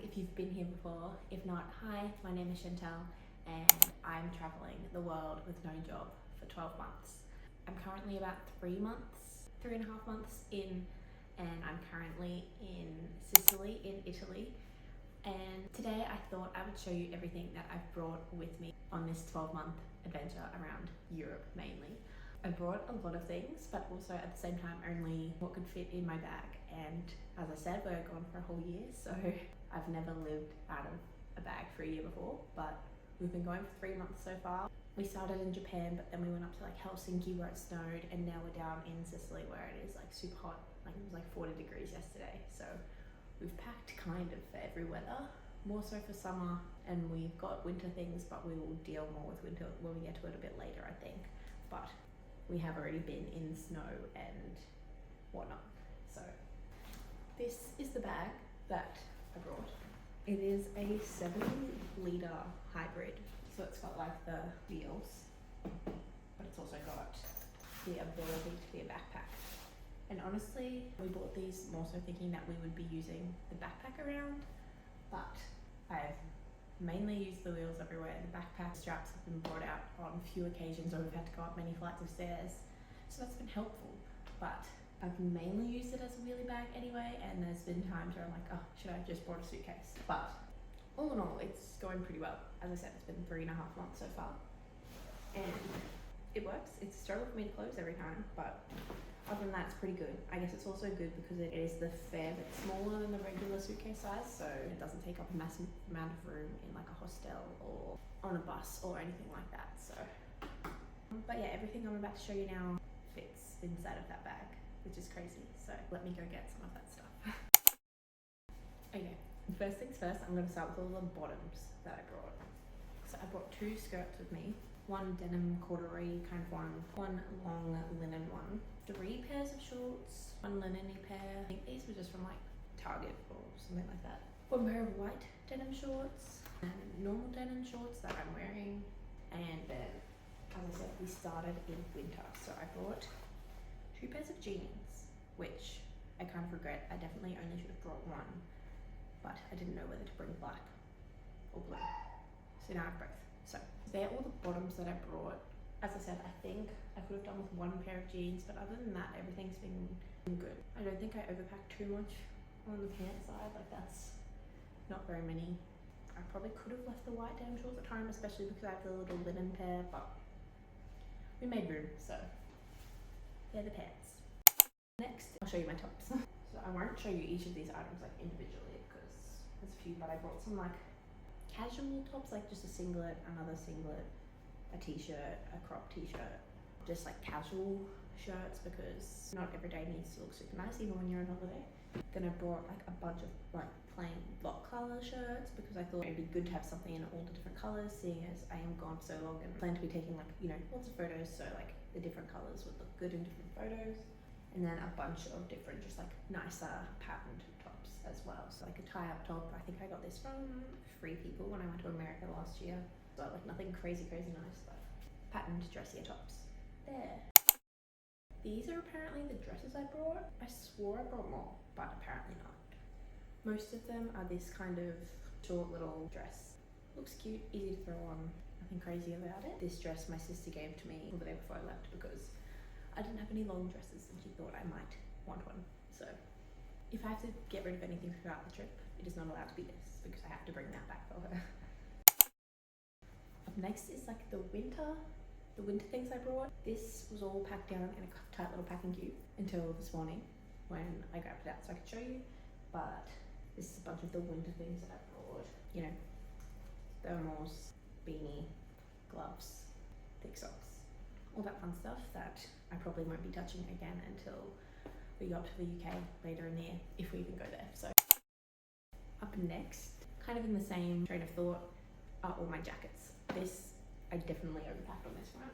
if you've been here before. If not, hi, my name is Chantel and I'm traveling the world with no job for 12 months. I'm currently about 3.5 months in, and I'm currently in Sicily in Italy. And today I thought I would show you everything that I've brought with me on this 12-month adventure around Europe mainly. I brought a lot of things, but also at the same time only what could fit in my bag. And as I said, we're gone for a whole year, so I've never lived out of a bag for a year before, but we've been going for 3 months so far. We started in Japan, but then we went up to like Helsinki where it snowed, and now we're down in Sicily where it is like super hot. Like it was like 40 degrees yesterday. So we've packed kind of for every weather, more so for summer, and we've got winter things, but we will deal more with winter when we get to it a bit later, I think. But we have already been in snow and whatnot. So this is the bag that I brought. It is a 7-litre hybrid. So it's got like the wheels, but it's also got the ability to be a backpack. And honestly, we bought these more so thinking that we would be using the backpack around, but I've mainly used the wheels everywhere. The backpack straps have been brought out on few occasions where we've had to go up many flights of stairs. So that's been helpful, but I've mainly used it as a wheelie bag anyway, and there's been times where I'm like, oh, should I have just brought a suitcase? But all in all, it's going pretty well. As I said, it's been 3.5 months so far, and it works. It's a struggle for me to close every time, but other than that, it's pretty good. I guess it's also good because it is the fair bit smaller than the regular suitcase size, so it doesn't take up a massive amount of room in like a hostel or on a bus or anything like that. So, but yeah, everything I'm about to show you now fits inside of that bag, which is crazy. So let me go get some of that stuff. Okay, first things first, I'm going to start with all the bottoms that I brought. So I brought 2 skirts with me, one denim corduroy kind of one long linen one, 3 pairs of shorts, 1 linen-y pair. I think these were just from like Target or something like that. 1 pair of white denim shorts and normal denim shorts that I'm wearing. And then, as I said, we started in winter, so I brought 2 pairs of jeans, which I kind of regret. I definitely only should have brought one, but I didn't know whether to bring black or blue. So now I have both. So they're all the bottoms that I brought. As I said, I think I could have done with 1 pair of jeans, but other than that, everything's been good. I don't think I overpacked too much on the pants side. Like that's not very many. I probably could have left the white denim shorts at home, especially because I have the little linen pair, but we made room, so they're the pants. Next, I'll show you my tops. So I won't show you each of these items like individually because there's a few, but I brought some like casual tops, like just a singlet, another singlet, a t-shirt, a crop t-shirt, just like casual shirts because not every day needs to look super nice even when you're on holiday. Then I brought like a bunch of like plain block color shirts because I thought it'd be good to have something in all the different colors, seeing as I am gone so long and plan to be taking like, you know, lots of photos, so like the different colors would look good in different photos. And then a bunch of different just like nicer patterned tops as well. So like a tie-up top, I think I got this from Free People when I went to America last year. So like nothing crazy nice, but patterned dressier tops. There. These are apparently the dresses I brought. I swore I brought more, but apparently not. Most of them are this kind of short little dress. Looks cute, easy to throw on, nothing crazy about it. This dress my sister gave to me the day before I left because I didn't have any long dresses and she thought I might want one. So if I have to get rid of anything throughout the trip, it is not allowed to be this because I have to bring that back for her. Up next is like the winter things I brought. This was all packed down in a tight little packing cube until this morning when I grabbed it out so I could show you. But this is a bunch of the winter things that I brought. You know, thermals, beanie, gloves, thick socks, all that fun stuff that I probably won't be touching again until we go up to the UK later in the year, if we even go there. So up next, kind of in the same train of thought, are all my jackets. This, I definitely overpacked on this one.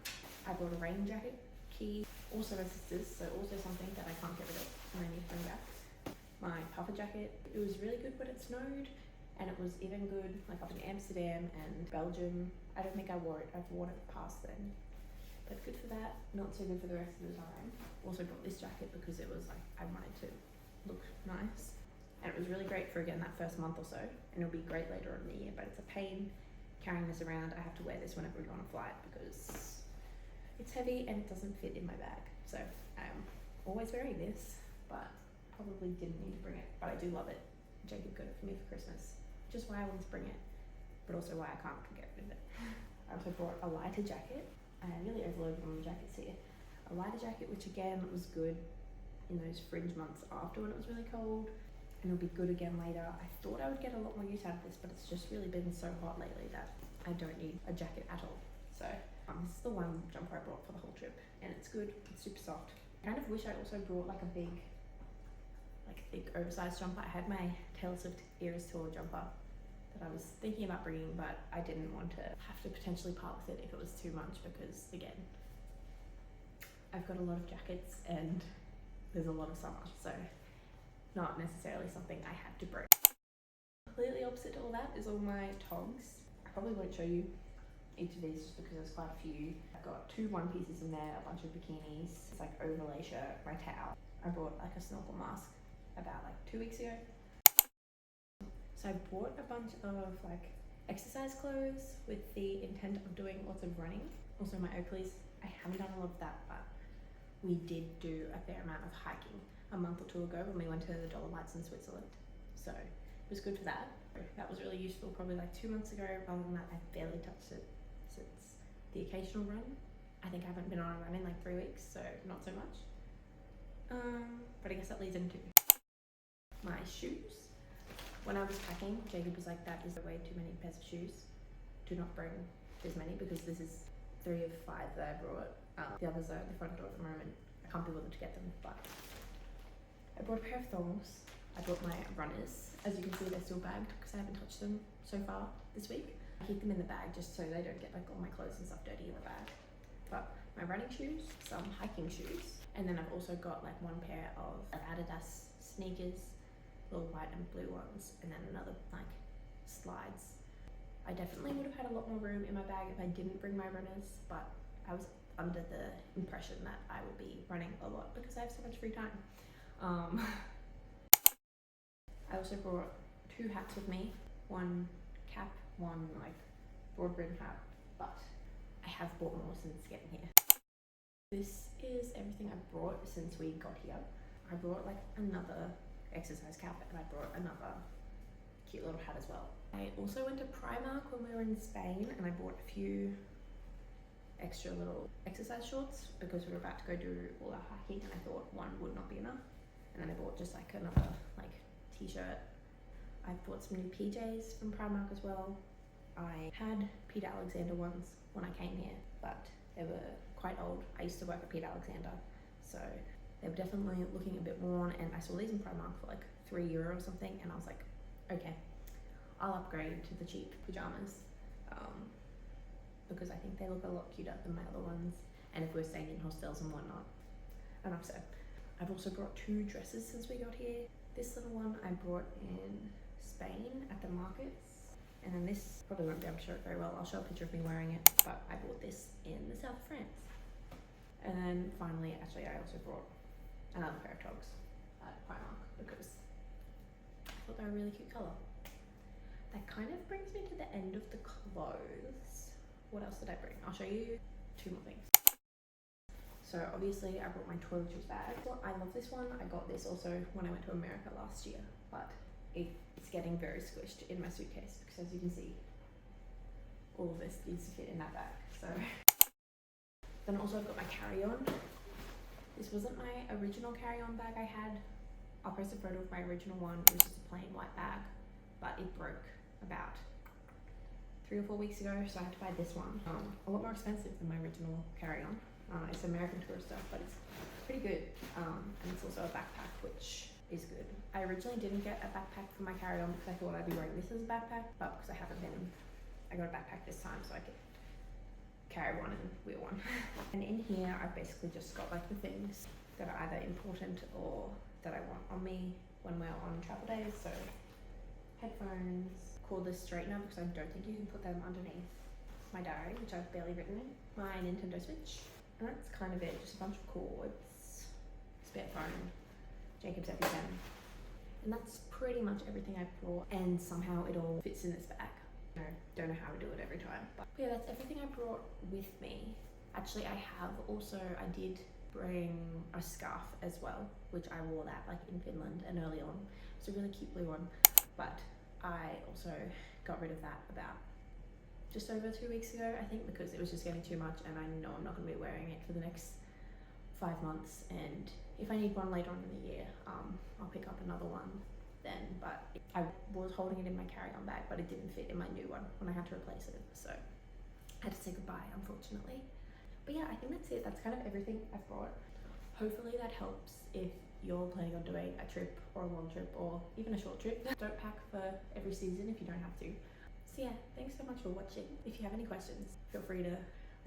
I brought a rain jacket, key, also my sister's, so also something that I can't get rid of and I need to bring back. My puffer jacket, it was really good when it snowed, and it was even good like up in Amsterdam and Belgium. I don't think I wore it, I've worn it past then. But good for that, not so good for the rest of the time. Also brought this jacket because it was like, I wanted to look nice. And it was really great for, again, that first month or so, and it'll be great later on in the year, but it's a pain carrying this around. I have to wear this whenever we go on a flight because it's heavy and it doesn't fit in my bag. So I'm always wearing this, but probably didn't need to bring it, but I do love it. Jacob got it for me for Christmas, which is why I wanted to bring it, but also why I can't get rid of it. I also brought a lighter jacket. I really overloaded on the jackets here. A lighter jacket, which again was good in those fringe months after when it was really cold, and it'll be good again later. I thought I would get a lot more use out of this, but it's just really been so hot lately that I don't need a jacket at all. So this is the one jumper I brought for the whole trip, and it's good. It's super soft. I kind of wish I also brought like a big, like thick oversized jumper. I had my Taylor Swift Eras Tour jumper that I was thinking about bringing, but I didn't want to have to potentially part with it if it was too much, because again, I've got a lot of jackets and there's a lot of summer, so not necessarily something I had to bring. Completely opposite to all that is all my togs. I probably won't show you each of these just because there's quite a few. I've got 2 one pieces in there, a bunch of bikinis, it's like overlay shirt, my towel. I bought like a snorkel mask about like 2 weeks ago. So I bought a bunch of like exercise clothes with the intent of doing lots of running. Also my Oakleys, I haven't done a lot of that, but we did do a fair amount of hiking a month or 2 ago when we went to the Dolomites in Switzerland. So it was good for that. That was really useful probably like 2 months ago. Other than that, I've barely touched it since the occasional run. I think I haven't been on a run in like 3 weeks, so not so much. But I guess that leads into my shoes. When I was packing, Jacob was like, that is way too many pairs of shoes. Do not bring this many, because this is 3 of 5 that I brought. The others are at the front door at the moment. I can't be bothered to get them, but I brought a pair of thongs. I brought my runners. As you can see, they're still bagged because I haven't touched them so far this week. I keep them in the bag just so they don't get like all my clothes and stuff dirty in the bag. But my running shoes, some hiking shoes, and then I've also got like 1 pair of Adidas sneakers, little white and blue ones, and then another like slides. I definitely would have had a lot more room in my bag if I didn't bring my runners, but I was under the impression that I would be running a lot because I have so much free time. I also brought 2 hats with me, 1 cap, 1 like broad brim hat, but I have bought more since getting here. This is everything I brought since we got here. I brought like another exercise cap, and I brought another cute little hat as well. I also went to Primark when we were in Spain, and I bought a few extra little exercise shorts because we were about to go do all our hiking, and I thought 1 would not be enough. And then I bought just like another like t-shirt. I bought some new PJs from Primark as well. I had Peter Alexander ones when I came here, but they were quite old. I used to work at Peter Alexander, so they were definitely looking a bit worn, and I saw these in Primark for like €3 or something, and I was like, okay, I'll upgrade to the cheap pajamas because I think they look a lot cuter than my other ones, and if we're staying in hostels and whatnot. Enough said. I've also brought 2 dresses since we got here. This little one I brought in Spain at the markets, and then this, probably won't be able to show it very well. I'll show a picture of me wearing it, but I bought this in the south of France. And then finally, actually, I also brought another pair of togs at Primark because I thought they were a really cute colour. That kind of brings me to the end of the clothes. What else did I bring? I'll show you 2 more things. So obviously I brought my toiletries bag. Well, I love this one. I got this also when I went to America last year, but it's getting very squished in my suitcase because, as you can see, all of this needs to fit in that bag. So then also I've got my carry-on. This wasn't my original carry-on bag I had. I'll post a photo of my original one. It was just a plain white bag, but it broke about 3 or 4 weeks ago, so I had to buy this one. A lot more expensive than my original carry-on. It's American tourist stuff, but it's pretty good. And it's also a backpack, which is good. I originally didn't get a backpack for my carry-on because I thought I'd be wearing this as a backpack, but because I haven't been, I got a backpack this time so I could carry one and wear one. And in here, I've basically just got like the things that are either important or that I want on me when we're on travel days. So headphones, cordless straightener because I don't think you can put them underneath my diary, which I've barely written in, my Nintendo Switch, and that's kind of it. Just a bunch of cords, spare phone, Jacob's EpiPen, And that's pretty much everything I brought, and somehow it all fits in this bag. I don't know how to do it every time, but yeah, that's everything I brought with me. Actually, I did bring a scarf as well, which I wore that like in Finland and early on. It's a really cute blue one, but I also got rid of that about just over 2 weeks ago, I think, because it was just getting too much, and I know I'm not going to be wearing it for the next 5 months, and if I need one later on in the year, I'll pick up another one then. But I was holding it in my carry-on bag, but it didn't fit in my new one when I had to replace it, so I had to say goodbye, unfortunately. But yeah, I think that's it. That's kind of everything I've brought. Hopefully that helps if you're planning on doing a trip or a long trip or even a short trip. Don't pack for every season if you don't have to. So yeah, thanks so much for watching. If you have any questions, feel free to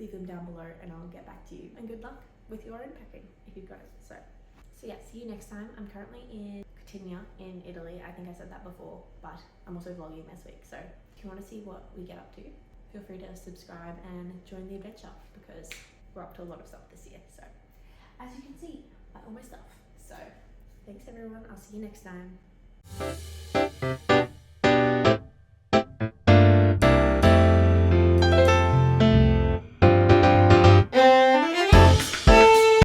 leave them down below and I'll get back to you. And good luck with your own packing if you've got it. So yeah, see you next time. I'm currently in Catania in Italy. I think I said that before, but I'm also vlogging this week. So if you want to see what we get up to, feel free to subscribe and join the adventure, because we're up to a lot of stuff this year. So as you can see by all my stuff. So thanks everyone. I'll see you next time.